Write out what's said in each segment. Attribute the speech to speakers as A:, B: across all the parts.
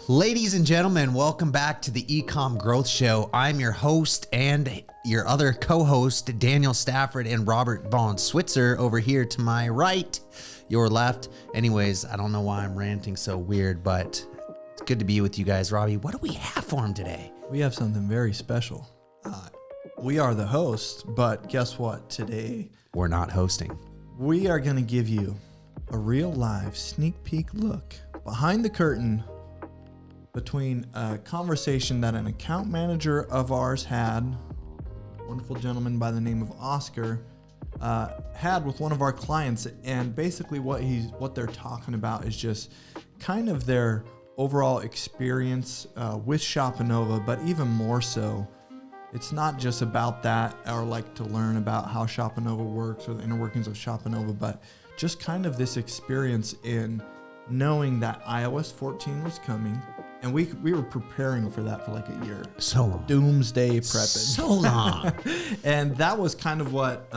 A: Ladies and gentlemen, welcome back to the eComm Growth Show. I'm your host and your other co-host, Daniel Stafford and Robert Von Switzer over here to my right, your left. Anyways, I don't know why I'm ranting so weird, but it's good to be with you guys. Robbie, what do we have for him today?
B: We have something very special. We are the hosts, but guess what? Today,
A: We're not hosting.
B: we are going to give you a real live sneak peek look behind the curtain between a conversation that an account manager of ours had, a wonderful gentleman by the name of Oscar, had with one of our clients. And basically what they're talking about is just kind of their overall experience with Shopanova, but even more so, it's not just about that or like to learn about how Shopanova works or the inner workings of Shopanova, but just kind of this experience in knowing that iOS 14 was coming. And we were preparing for that for like a year.
A: So long.
B: Doomsday prepping.
A: So long.
B: And that was kind of what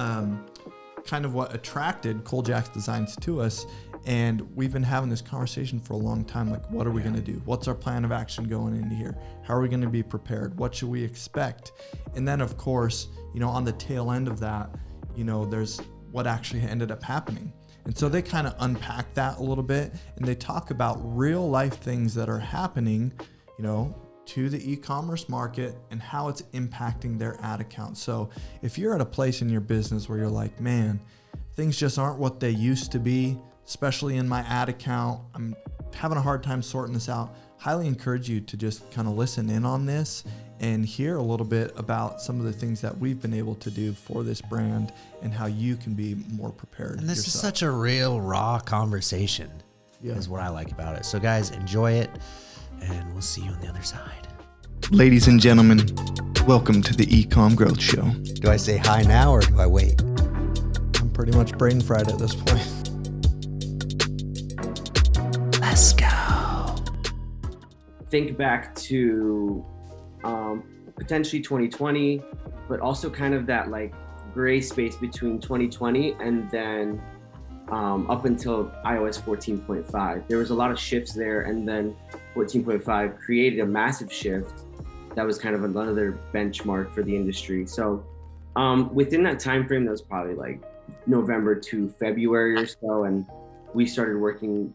B: attracted Kole Jax Designs to us. And we've been having this conversation for a long time. Like, what are we going to do? What's our plan of action going into here? How are we going to be prepared? What should we expect? And then, of course, on the tail end of that, there's what actually ended up happening. And so they kind of unpack that a little bit, and they talk about real life things that are happening, to the e-commerce market and how it's impacting their ad account. So if you're at a place in your business where you're like, man, things just aren't what they used to be, especially in my ad account, I'm having a hard time sorting this out, highly encourage you to just kind of listen in on this and hear a little bit about some of the things that we've been able to do for this brand and how you can be more prepared.
A: And this
B: yourself.
A: is such a real, raw conversation, is what I like about it. So guys, enjoy it, and we'll see you on the other side.
B: Ladies and gentlemen, welcome to the eComm Growth Show.
A: Do I say hi now or do I wait?
B: I'm pretty much brain fried at this point.
A: Let's go.
C: Think back to potentially 2020, but also kind of that like gray space between 2020 and then up until iOS 14.5. There was a lot of shifts there, and then 14.5 created a massive shift that was kind of another benchmark for the industry. So within that time frame, that was probably like November to February or so, and we started working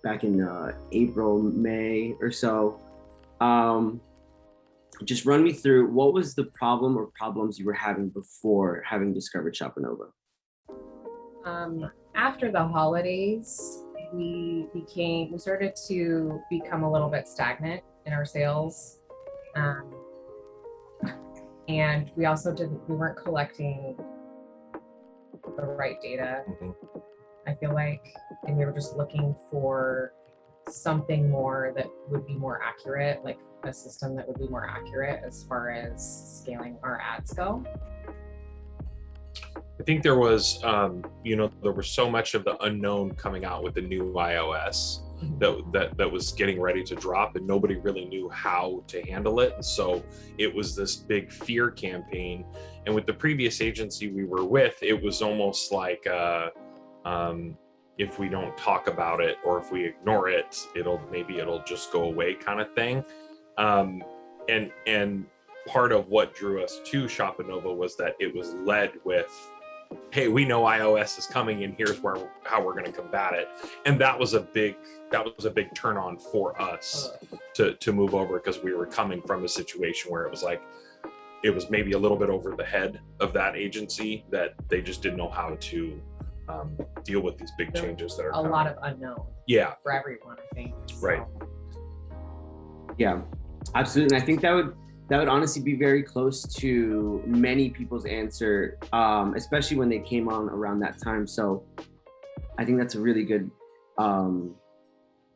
C: back in April, May or so. Just run me through, what was the problem or problems you were having before having discovered Shopanova?
D: After the holidays, we started to become a little bit stagnant in our sales. And we also we weren't collecting the right data. I feel like, and we were just looking for something more that would be more accurate, like a system that would be more accurate as far as scaling our ads go.
E: I think there was, there was so much of the unknown coming out with the new iOS that was getting ready to drop, and nobody really knew how to handle it. And so it was this big fear campaign. And with the previous agency we were with, it was almost like, if we don't talk about it or if we ignore it, it'll just go away kind of thing. And part of what drew us to Shopanova was that it was led with, hey, we know iOS is coming and here's how we're going to combat it. And that was a big turn on for us to move over, because we were coming from a situation where it was maybe a little bit over the head of that agency, that they just didn't know how to deal with these big changes that are coming.
D: A lot of unknown.
E: Yeah.
D: For everyone, I think. So.
E: Right.
C: Yeah, absolutely. And I think that would honestly be very close to many people's answer, especially when they came on around that time. So I think that's a really good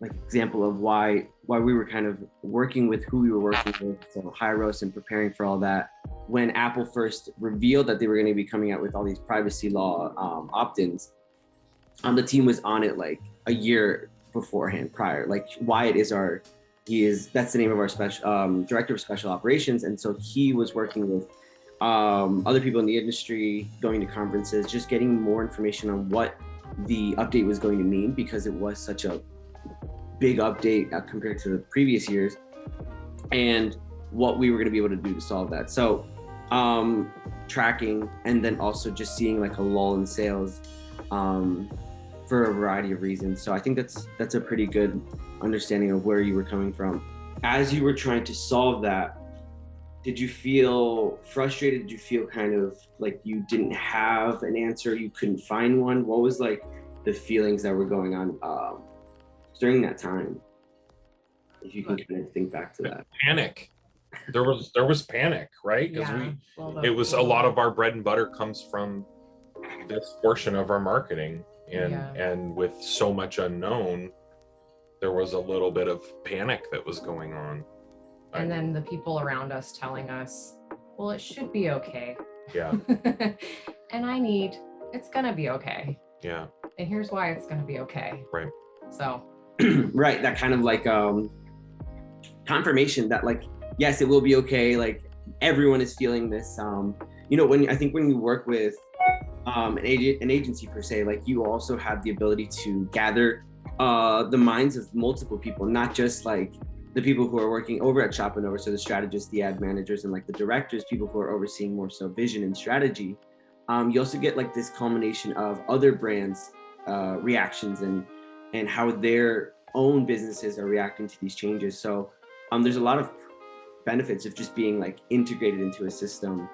C: example of why we were kind of working with who we were working with, so Hyros, and preparing for all that. When Apple first revealed that they were going to be coming out with all these privacy law opt-ins, the team was on it like a year beforehand prior. Like Wyatt that's the name of our special director of special operations. And so he was working with other people in the industry, going to conferences, just getting more information on what the update was going to mean, because it was such a big update compared to the previous years, and what we were going to be able to do to solve that. So tracking, and then also just seeing like a lull in sales for a variety of reasons. So I think that's a pretty good understanding of where you were coming from. As you were trying to solve that, did you feel frustrated? Did you feel kind of like you didn't have an answer, you couldn't find one? What was like the feelings that were going on during that time? If you can kind of think back to that.
E: Panic. There was panic, right? Because it was a lot of our bread and butter comes from this portion of our marketing, and with so much unknown, there was a little bit of panic that was going on.
D: And then the people around us telling us, well, it should be okay.
E: Yeah.
D: And it's gonna be okay.
E: Yeah.
D: And here's why it's gonna be okay.
E: Right.
D: So.
C: Right. That kind of like confirmation that like, yes, it will be okay. Like everyone is feeling this. When you work with an agency per se, like you also have the ability to gather the minds of multiple people, not just like the people who are working over at Shopanova, so the strategists, the ad managers, and like the directors, people who are overseeing more so vision and strategy. You also get like this culmination of other brands' reactions and how their own businesses are reacting to these changes. So there's a lot of benefits of just being like integrated into a system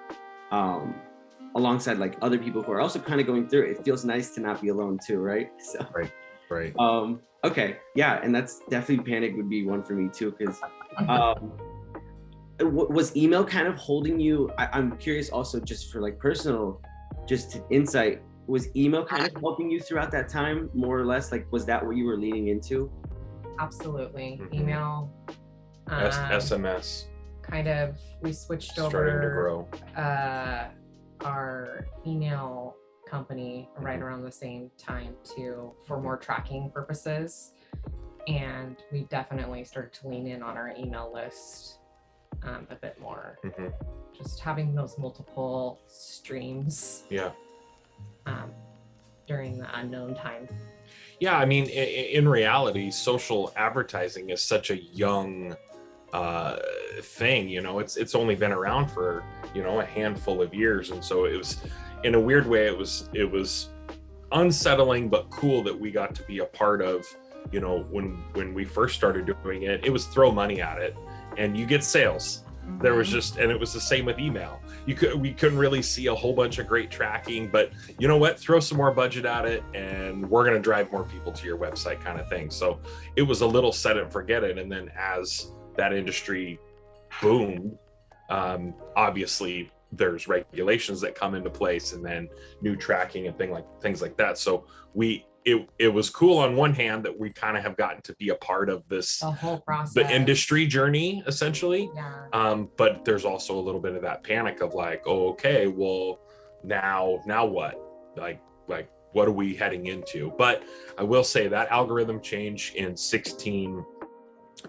C: alongside like other people who are also kind of going through it. It feels nice to not be alone too, right? So
E: right.
C: Okay, yeah, and that's definitely panic would be one for me too, because was email kind of holding you? I'm curious also, just for like personal, just insight, was email kind of helping you throughout that time, more or less? Like, was that what you were leaning into?
D: Absolutely.
E: Mm-hmm.
D: Email.
E: SMS.
D: Kind of, we switched
E: Starting
D: over
E: to grow.
D: Our email company right around the same time too, for more tracking purposes, and we definitely started to lean in on our email list a bit more. Just having those multiple streams during the unknown time.
E: Yeah, I mean, in reality, social advertising is such a young thing. It's only been around for a handful of years, and so it was, in a weird way, it was unsettling but cool that we got to be a part of. When we first started doing it, it was throw money at it and you get sales. There was and it was the same with email. We couldn't really see a whole bunch of great tracking, but you know what, throw some more budget at it and we're going to drive more people to your website, kind of thing. So it was a little set it and forget it. And then as that industry boomed, obviously there's regulations that come into place, and then new tracking and things like that. So it was cool on one hand that we kind of have gotten to be a part of this,
D: the whole process,
E: the industry journey, essentially.
D: Yeah.
E: But there's also a little bit of that panic of like, oh, okay, well, now what? Like what are we heading into? But I will say that algorithm change in 2016,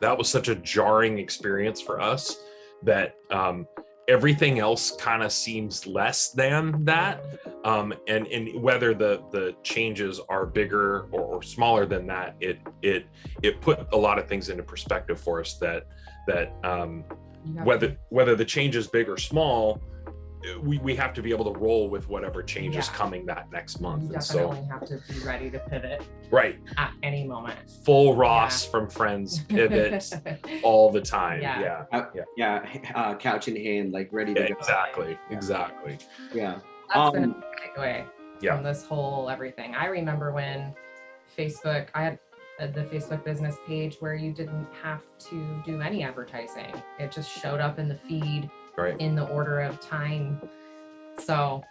E: that was such a jarring experience for us that everything else kind of seems less than that. And whether the changes are bigger or smaller than that, it put a lot of things into perspective for us that whether the change is big or small, we have to be able to roll with whatever change is coming that next month.
D: You definitely have to be ready to pivot
E: right
D: at any moment.
E: Full Ross from Friends pivot all the time. Couch
C: in hand, like ready to
E: go. Exactly.
C: Yeah.
D: That's been a big takeaway from this whole everything. I remember when Facebook, I had the Facebook business page where you didn't have to do any advertising. It just showed up in the feed in the order of time. So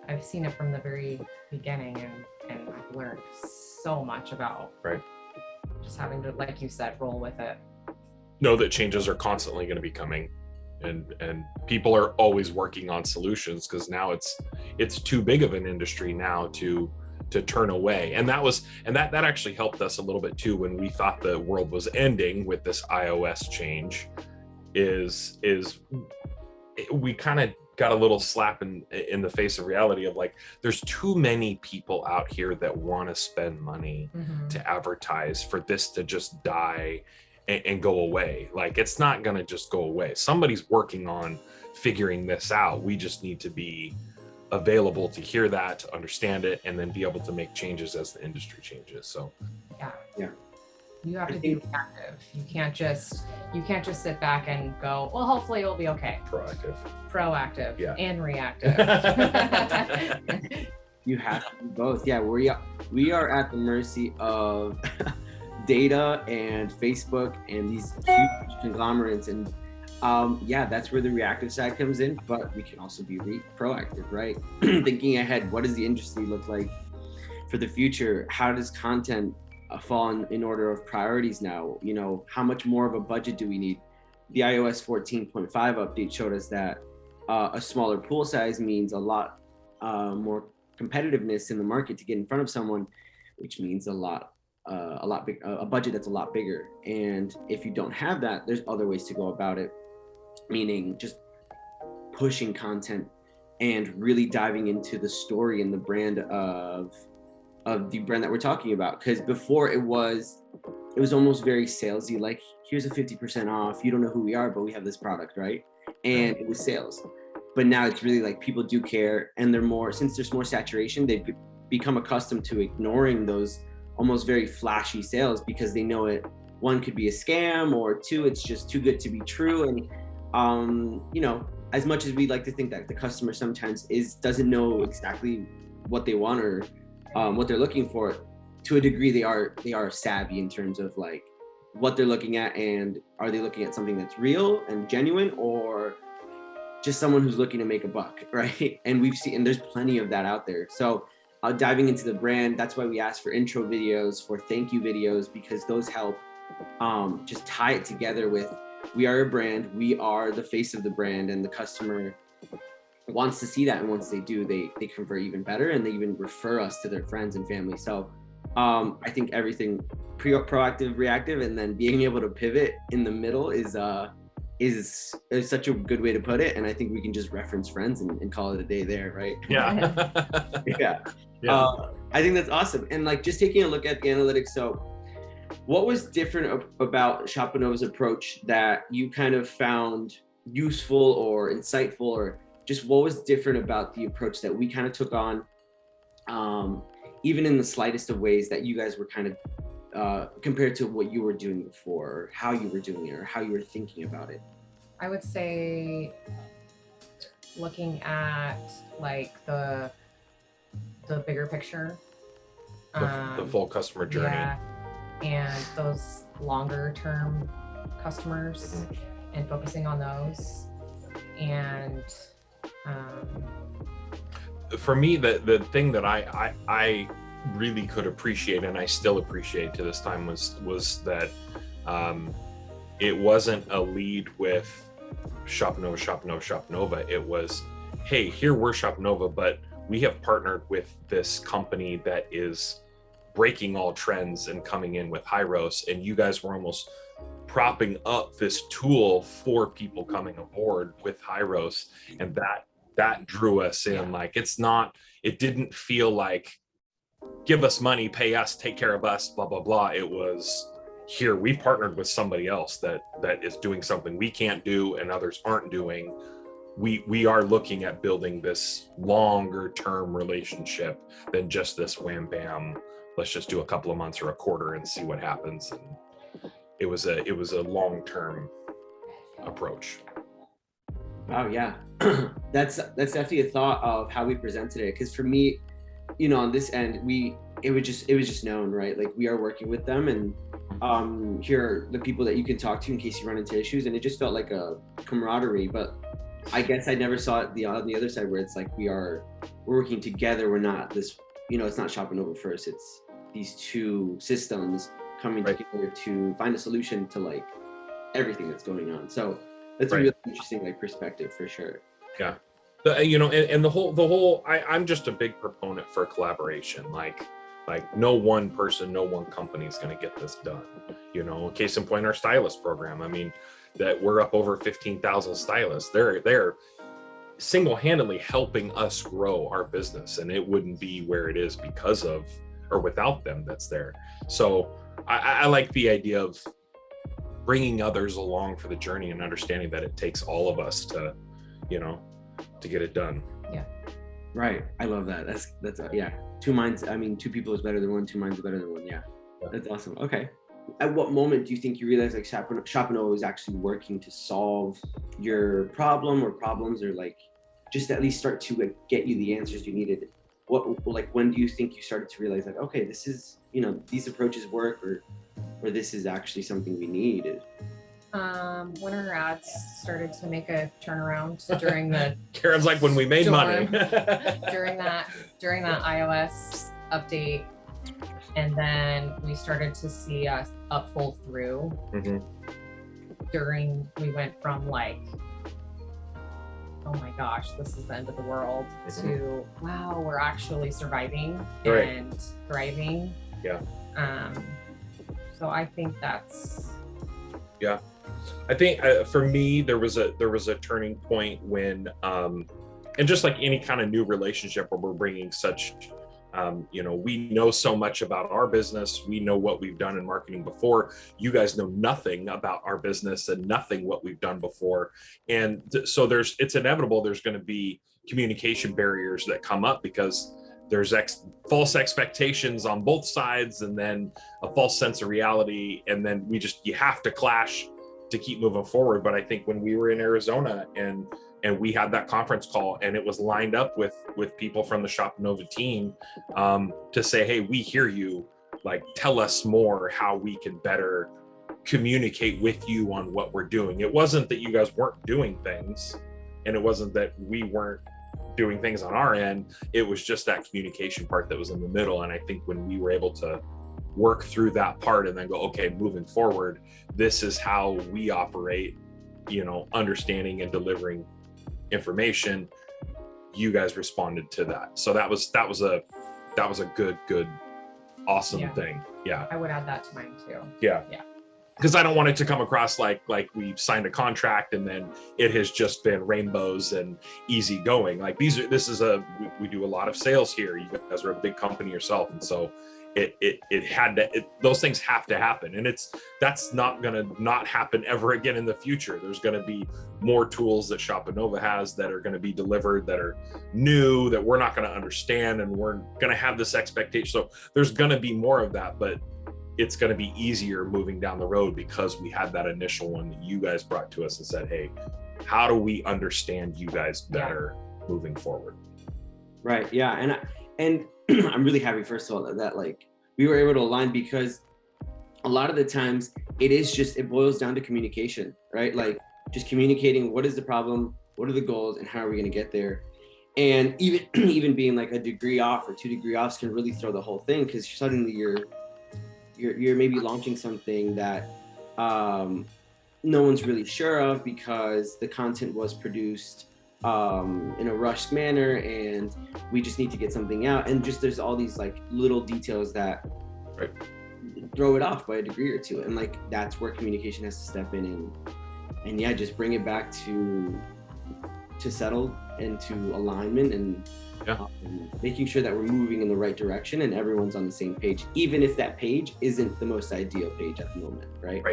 D: I've seen it from the very beginning, and I've learned so much about just having to, like you said, roll with it.
E: Know that changes are constantly going to be coming, and people are always working on solutions, because now it's too big of an industry now to turn away. And that actually helped us a little bit too when we thought the world was ending with this iOS change. Is we kind of got a little slap in the face of reality of like, there's too many people out here that want to spend money to advertise for this to just die and go away. Like, it's not going to just go away. Somebody's working on figuring this out. We just need to be available to hear that, to understand it, and then be able to make changes as the industry changes. So
D: yeah. You have to be reactive. You can't just sit back and go, well, hopefully it'll be okay. Proactive and reactive.
C: You have to do both. Yeah, we are at the mercy of data and Facebook and these huge conglomerates, and that's where the reactive side comes in. But we can also be proactive, right? Thinking ahead. What does the industry look like for the future? How does content fall in order of priorities now? You know, how much more of a budget do we need? The iOS 14.5 update showed us that a smaller pool size means a lot more competitiveness in the market to get in front of someone, which means a budget that's a lot bigger. And if you don't have that, there's other ways to go about it, meaning just pushing content and really diving into the story and the brand of the brand that we're talking about. Because before it was almost very salesy, like, here's a 50% off, you don't know who we are, but we have this product, right? And it was sales. But now it's really like, people do care, and since there's more saturation, they've become accustomed to ignoring those almost very flashy sales, because they know it, one, could be a scam, or two, it's just too good to be true. And as much as we like to think that the customer sometimes doesn't know exactly what they want or what they're looking for, to a degree they are savvy in terms of like what they're looking at, and are they looking at something that's real and genuine, or just someone who's looking to make a buck, right? And there's plenty of that out there. So diving into the brand, that's why we ask for intro videos, for thank you videos, because those help just tie it together with, we are a brand, we are the face of the brand, and the customer wants to see that. And once they do, they convert even better, and they even refer us to their friends and family. So I think everything proactive, reactive, and then being able to pivot in the middle is such a good way to put it. And I think we can just reference friends and call it a day there, right?
E: Yeah.
C: I think that's awesome. And like, just taking a look at the analytics, so what was different about Shopanova's approach that you kind of found useful or insightful, or just what was different about the approach that we kind of took on, even in the slightest of ways, that you guys were kind of compared to what you were doing before, or how you were doing it, or how you were thinking about it?
D: I would say looking at like the bigger picture,
E: the full customer journey,
D: and those longer term customers, and focusing on those. And
E: for me, the thing that I really could appreciate, and I still appreciate to this time, was that it wasn't a lead with Shopanova. It was, hey, here we're Shopanova, but we have partnered with this company that is breaking all trends and coming in with Hyros, and you guys were almost propping up this tool for people coming aboard with Hyros, and that drew us in. Like, it didn't feel like, give us money, pay us, take care of us, blah, blah, blah. It was, here, we partnered with somebody else that is doing something we can't do and others aren't doing. We are looking at building this longer term relationship than just this wham bam, let's just do a couple of months or a quarter and see what happens. And it was a long-term approach.
C: Wow, yeah. That's definitely a thought of how we presented it. Because for me, on this end, it was just known, right? Like, we are working with them, and here are the people that you can talk to in case you run into issues, and it just felt like a camaraderie. But I guess I never saw it on the other side, where it's like we're working together. We're not this, it's not Shopanova first. It's these two systems coming together to find a solution to like everything that's going on. So that's a really interesting like perspective for sure.
E: Yeah. And the whole I'm just a big proponent for collaboration. Like no one person, no one company is going to get this done. Case in point, our stylist program. I mean, that we're up over 15,000 stylists. They're single-handedly helping us grow our business, and it wouldn't be where it is because of or without them that's there. So I like the idea of bringing others along for the journey and understanding that it takes all of us to, you know, to get it done.
D: Yeah.
C: Right. I love that. That's yeah. Two minds. I mean, two people is better than one. Two minds is better than one. Yeah. That's awesome. Okay. At what moment do you think you realized like Shopanova was actually working to solve your problem or problems, or like just at least start to like, get you the answers you needed? What, like, when do you think you started to realize like, okay, this is, you know, these approaches work, or this is actually something we need?
D: When our ads started to make a turnaround during the
E: Karen's like, when we made money.
D: during that iOS update, and then we started to see a pull through. We went from like, oh my gosh, this is the end of the world, to wow, we're actually surviving and thriving.
E: Yeah.
D: So I think that's.
E: Yeah. I think for me, there was a turning point when, and just like any kind of new relationship where we're bringing such, you know, we know so much about our business. We know what we've done in marketing before. You guys know nothing about our business and nothing what we've done before. And so it's inevitable there's going to be communication barriers that come up because there's false expectations on both sides, and then a false sense of reality. And then you have to clash to keep moving forward. But I think when we were in Arizona and we had that conference call, and it was lined up with people from the Shopanova team to say, hey, we hear you, like, tell us more how we can better communicate with you on what we're doing. It wasn't that you guys weren't doing things, and it wasn't that we weren't doing things on our end. It was just that communication part that was in the middle. And I think when we were able to work through that part and then go, okay, moving forward, this is how we operate, you know, understanding and delivering information, you guys responded to that. So that was a good awesome thing. Yeah,
D: I would add that to mine too.
E: Yeah because I don't want it to come across like we've signed a contract and then it has just been rainbows and easy going. Like we do a lot of sales here. You guys are a big company yourself, and so those things have to happen, and that's not going to not happen ever again in the future. There's going to be more tools that Shopanova has that are going to be delivered that are new, that we're not going to understand, and we're going to have this expectation. So there's going to be more of that, but it's going to be easier moving down the road because we had that initial one that you guys brought to us and said, hey, how do we understand you guys better moving forward?
C: Right. Yeah. And I'm really happy, first of all, that like we were able to align, because a lot of the times it boils down to communication, right? Like just communicating what is the problem, what are the goals, and how are we going to get there? And even being like a degree off or 2 degree offs can really throw the whole thing, because suddenly you're maybe launching something that no one's really sure of because the content was produced in a rushed manner, and we just need to get something out, and just there's all these like little details that throw it off by a degree or two, and like that's where communication has to step in and yeah, just bring it back to settle and to alignment, and making sure that we're moving in the right direction and everyone's on the same page, even if that page isn't the most ideal page at the moment, right?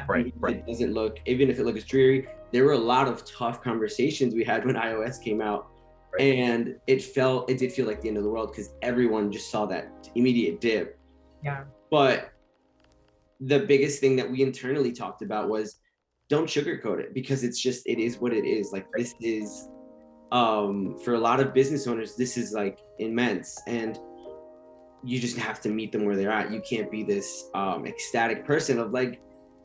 E: Right.
C: It doesn't look, even if it looks dreary. There were a lot of tough conversations we had when iOS came out, and it did feel like the end of the world because everyone just saw that immediate dip.
D: Yeah.
C: But the biggest thing that we internally talked about was don't sugarcoat it, because it is what it is. Like this is, for a lot of business owners, this is like immense, and you just have to meet them where they're at. You can't be this ecstatic person of like,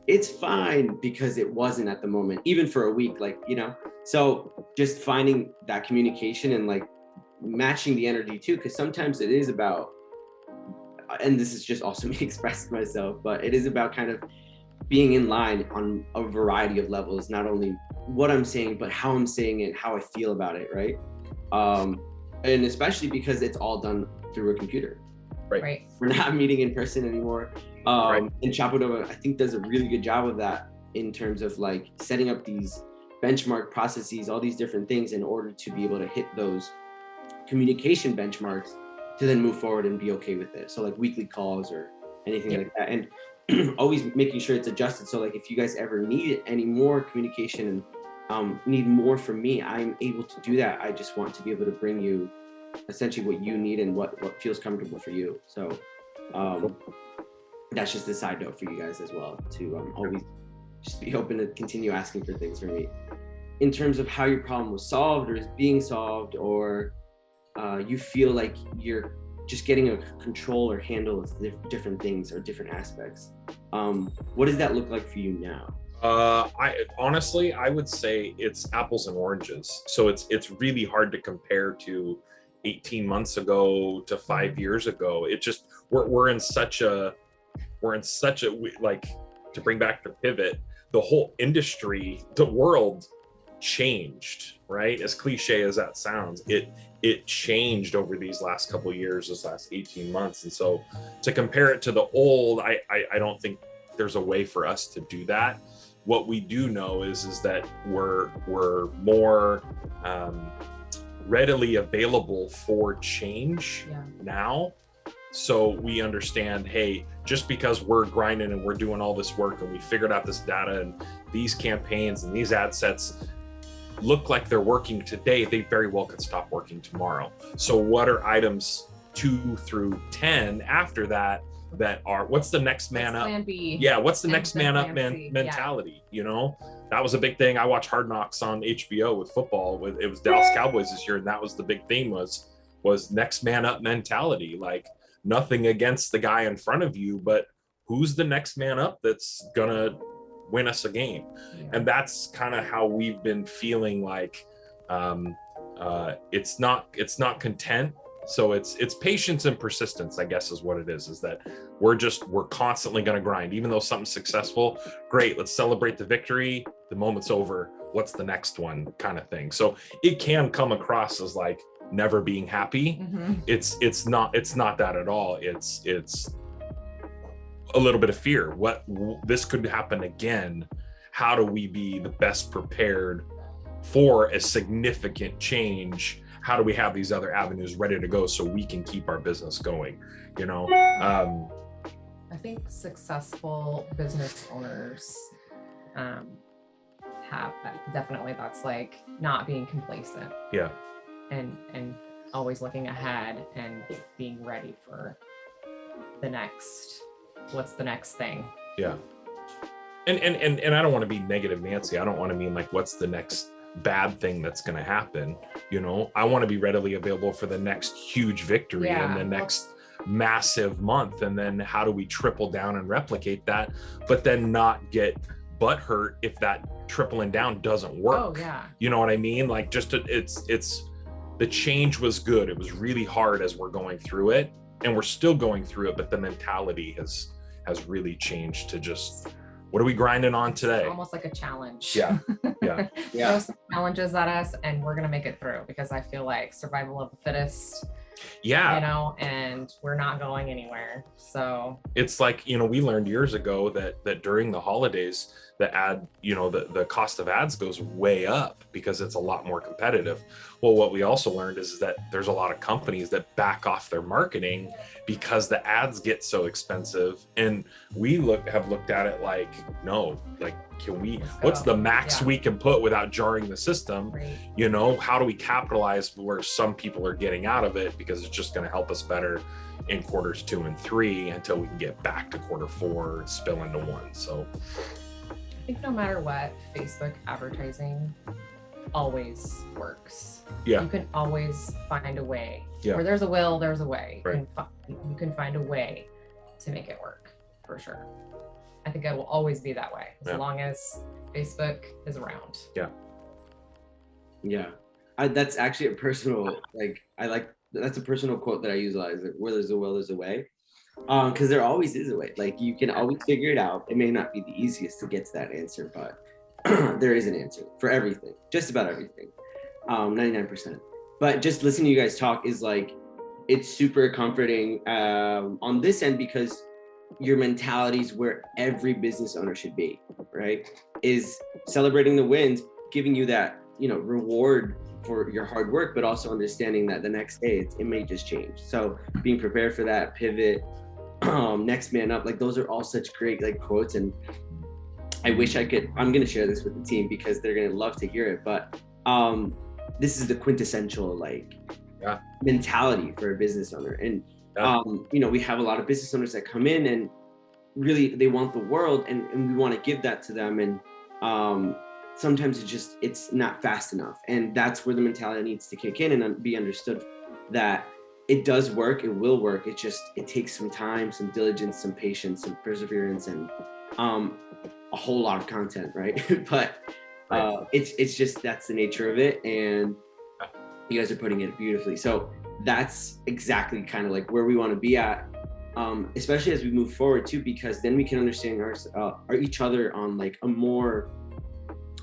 C: it's fine, because it wasn't at the moment, even for a week, like, you know. So just finding that communication and like matching the energy too, because sometimes it is about, and this is just also me expressing myself, but it is about kind of being in line on a variety of levels, not only what I'm saying, but how I'm saying it, how I feel about it, right? And especially because it's all done through a computer.
E: Right.
C: We're not meeting in person anymore. And Shopanova, I think, does a really good job of that in terms of like setting up these benchmark processes, all these different things in order to be able to hit those communication benchmarks to then move forward and be okay with it. So like weekly calls or anything like that. And always making sure it's adjusted. So like if you guys ever need any more communication and need more from me, I'm able to do that. I just want to be able to bring you essentially what you need and what feels comfortable for you. So that's just a side note for you guys as well, to always just be open to continue asking for things from me. In terms of how your problem was solved or is being solved, or you feel like you're just getting a control or handle of different things or different aspects, what does that look like for you now?
E: I honestly, I would say it's apples and oranges. So it's really hard to compare to 18 months ago to 5 years ago. It just, we're in such a, like, to bring back the pivot, the whole industry, the world changed, right? As cliche as that sounds, it changed over these last couple of years, this last 18 months. And so to compare it to the old, I don't think there's a way for us to do that. What we do know is that we're more readily available for change now. So we understand, hey, just because we're grinding and we're doing all this work and we figured out this data and these campaigns and these ad sets look like they're working today, they very well could stop working tomorrow. So what are items 2 through 10 after that are, what's the next man up?
D: Plan B.
E: Yeah, what's the next man up
D: C.
E: mentality? You know, that was a big thing. I watched Hard Knocks on HBO with football. It was Dallas Cowboys this year, and that was the big theme was next man up mentality. Like, nothing against the guy in front of you, but who's the next man up that's gonna win us a game? And that's kind of how we've been feeling. Like it's not content. So it's patience and persistence, I guess, is what it is that we're constantly going to grind. Even though something's successful, great, let's celebrate the victory. The moment's over, what's the next one, kind of thing. So it can come across as like never being happy. It's not that at all. It's a little bit of fear. This could happen again. How do we be the best prepared for a significant change? How do we have these other avenues ready to go so we can keep our business going? You know,
D: I think successful business owners have that. Definitely, that's like not being complacent.
E: Yeah.
D: And always looking ahead and being ready for what's the next thing.
E: Yeah. And I don't want to be negative Nancy. I don't want to mean like what's the next bad thing that's going to happen. You know, I want to be readily available for the next huge victory and the next massive month. And then how do we triple down and replicate that, but then not get butthurt if that tripling down doesn't work?
D: Oh yeah.
E: You know what I mean? Like it's the change was good. It was really hard as we're going through it, and we're still going through it, but the mentality has really changed to just, what are we grinding on today?
D: It's almost like a challenge.
E: Yeah.
D: Throw some challenges at us and we're gonna make it through, because I feel like survival of the fittest.
E: Yeah.
D: You know, and we're not going anywhere. So
E: it's like, you know, we learned years ago that during the holidays, the cost of ads goes way up because it's a lot more competitive. Well, what we also learned is that there's a lot of companies that back off their marketing because the ads get so expensive. And we have looked at it like, no, like, what's the max we can put without jarring the system?
D: Right.
E: You know, how do we capitalize where some people are getting out of it, because it's just going to help us better in quarters 2 and 3 until we can get back to quarter 4 and spill into 1. So
D: I think no matter what, Facebook advertising always works.
E: Yeah.
D: You can always find a way.
E: Yeah.
D: Where there's a will, there's a way.
E: Right.
D: You can find a way to make it work, for sure. I think it will always be that way as long as Facebook is around.
E: Yeah.
C: Yeah. That's actually a personal, that's a personal quote that I use a lot, is like, where there's a will, there's a way. Because there always is a way. Like, you can always figure it out. It may not be the easiest to get to that answer, but there is an answer for everything, just about everything, 99%. But just listening to you guys talk is like, it's super comforting on this end, because your mentality is where every business owner should be, right? Is celebrating the wins, giving you that, you know, reward for your hard work, but also understanding that the next day it may just change. So being prepared for that, pivot, next man up, like those are all such great like quotes. And I wish I'm gonna share this with the team because they're gonna love to hear it. But this is the quintessential like mentality for a business owner. And you know, we have a lot of business owners that come in and really they want the world, and we want to give that to them. And sometimes it's not fast enough. And that's where the mentality needs to kick in and be understood that it does work, it will work. It takes some time, some diligence, some patience, some perseverance, and a whole lot of content, right? But it's just, that's the nature of it. And you guys are putting it beautifully. So that's exactly kind of like where we want to be at, especially as we move forward too, because then we can understand each other on like a more,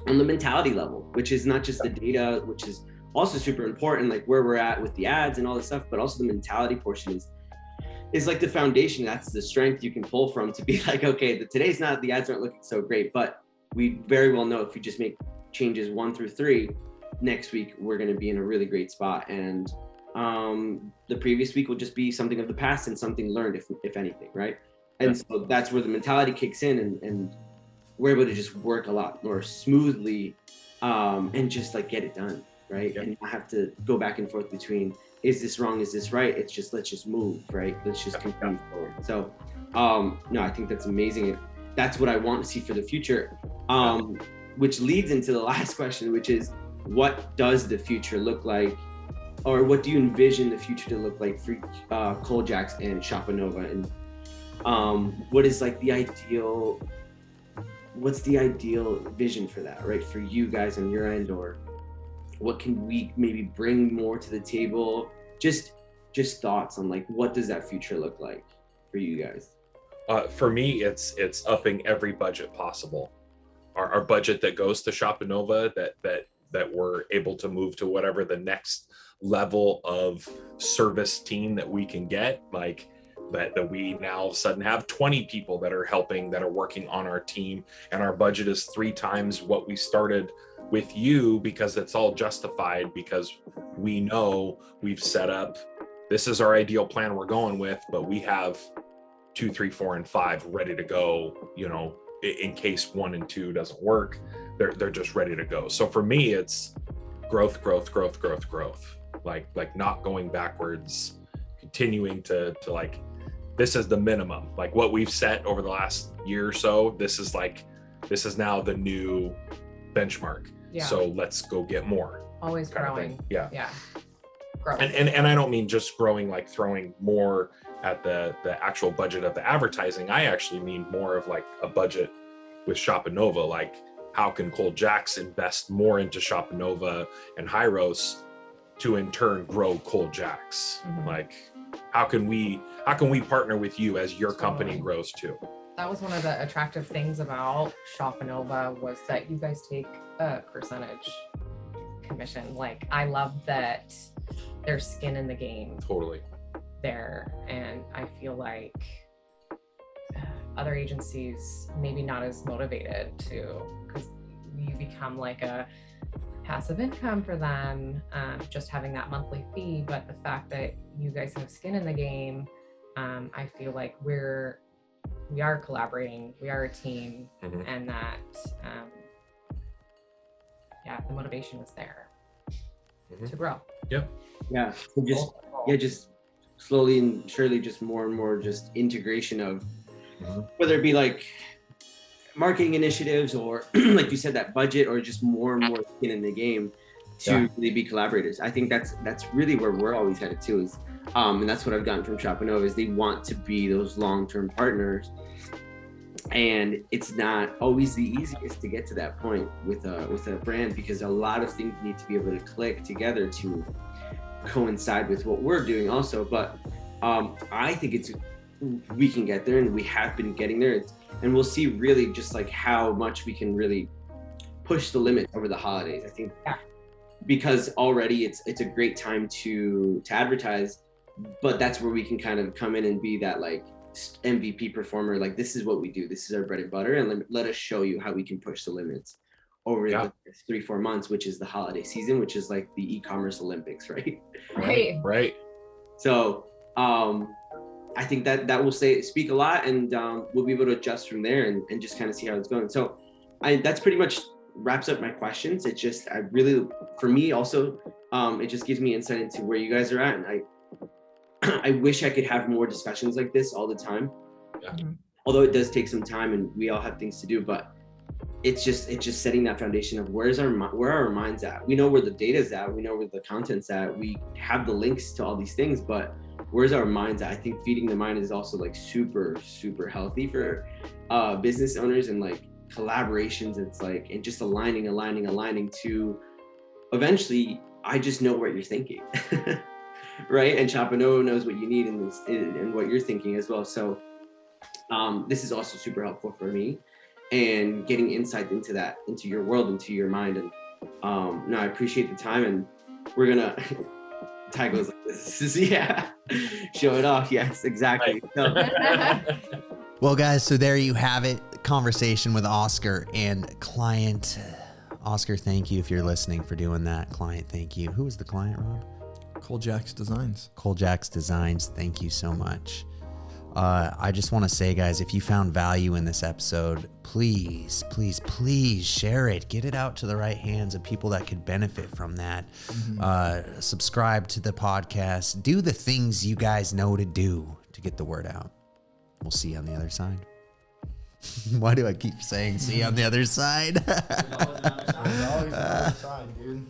C: on the mentality level, which is not just the data, which is also super important, like where we're at with the ads and all this stuff, but also the mentality portion is like the foundation. That's the strength you can pull from to be like, okay, the ads aren't looking so great, but we very well know if we just make changes 1 through 3, next week we're going to be in a really great spot. And the previous week will just be something of the past and something learned, if anything, right? And so that's where the mentality kicks in, and we're able to just work a lot more smoothly and just like get it done, right? And not have to go back and forth between, is this wrong, is this right? It's just, let's just move, right? Let's just continue forward. So no, I think that's amazing. That's what I want to see for the future, which leads into the last question, which is, what does the future look like, or what do you envision the future to look like for Kole Jax and Shopanova? And what is like what's the ideal vision for that, right? For you guys on your end, or what can we maybe bring more to the table? Just thoughts on like, what does that future look like for you guys?
E: For me, it's upping every budget possible. Our budget that goes to Shopanova, that we're able to move to whatever the next level of service team that we can get, like that we now all of a sudden have 20 people that are helping, that are working on our team, and our budget is 3 times what we started with you, because it's all justified, because we know we've set up, this is our ideal plan we're going with, but we have 2, 3, 4, and 5 ready to go, you know, in case 1 and 2 doesn't work, they're just ready to go. So for me, it's growth, like not going backwards, continuing to like, this is the minimum, like what we've set over the last year or so. This is now the new benchmark. Yeah. So let's go get more.
D: Always growing. Yeah.
E: Growing. And I don't mean just growing, like throwing more at the actual budget of the advertising. I actually mean more of like a budget with Shopanova. Like, how can Kole Jax invest more into Shopanova and Hyros to in turn grow Kole Jax? Mm-hmm. Like, how can we partner with you as your company grows too?
D: That was one of the attractive things about Shopanova, was that you guys take a percentage commission. Like, I love that there's skin in the game.
E: Totally.
D: There, and I feel like other agencies maybe not as motivated to, because you become like a passive income for them, just having that monthly fee. But the fact that you guys have skin in the game, I feel like we are collaborating, we are a team, mm-hmm. and that the motivation is there mm-hmm. to grow.
E: Yep.
C: Yeah. So just slowly and surely, just more and more just integration of mm-hmm. whether it be like marketing initiatives, or like you said, that budget, or just more and more skin in the game to really be collaborators. I think that's really where we're always headed to, is and that's what I've gotten from Shopanova, is they want to be those long-term partners. And it's not always the easiest to get to that point with a brand, because a lot of things need to be able to click together to coincide with what we're doing also. But I think we can get there, and we have been getting there, and we'll see really just like how much we can really push the limit over the holidays. I think because already it's a great time to advertise, but that's where we can kind of come in and be that like MVP performer. Like, this is what we do, this is our bread and butter, and let us show you how we can push the limits over the 3-4 months, which is the holiday season, which is like the e-commerce Olympics, right?
E: Right.
C: So I think that will speak a lot, and we'll be able to adjust from there and just kind of see how it's going. So that's pretty much wraps up my questions. It just, for me also, it just gives me insight into where you guys are at. And I wish I could have more discussions like this all the time.
E: Yeah.
C: Although it does take some time and we all have things to do, but it's just setting that foundation of where are our minds at. We know where the data's at, we know where the content's at, we have the links to all these things, but where's our minds at? I think feeding the mind is also like super, super healthy for business owners, and like collaborations. It's like, and just aligning to eventually, I just know what you're thinking, right? And Shopanova knows what you need and what you're thinking as well. So this is also super helpful for me, and getting insight into your world, into your mind. And no, I appreciate the time, and we're gonna Ty goes like this. Yeah, show it off. Yes, exactly. No.
A: Well, guys, so there you have it. Conversation with Oscar and client. Oscar, thank you if you're listening for doing that. Client, thank you. Who was the client, Rob?
B: Kole Jax Designs.
A: Kole Jax Designs. Thank you so much. I just want to say, guys, if you found value in this episode, please, please, please share it. Get it out to the right hands of people that could benefit from that. Mm-hmm. Subscribe to the podcast. Do the things you guys know to do to get the word out. We'll see you on the other side. Why do I keep saying see you on the other side?
B: There's always on the other side, dude.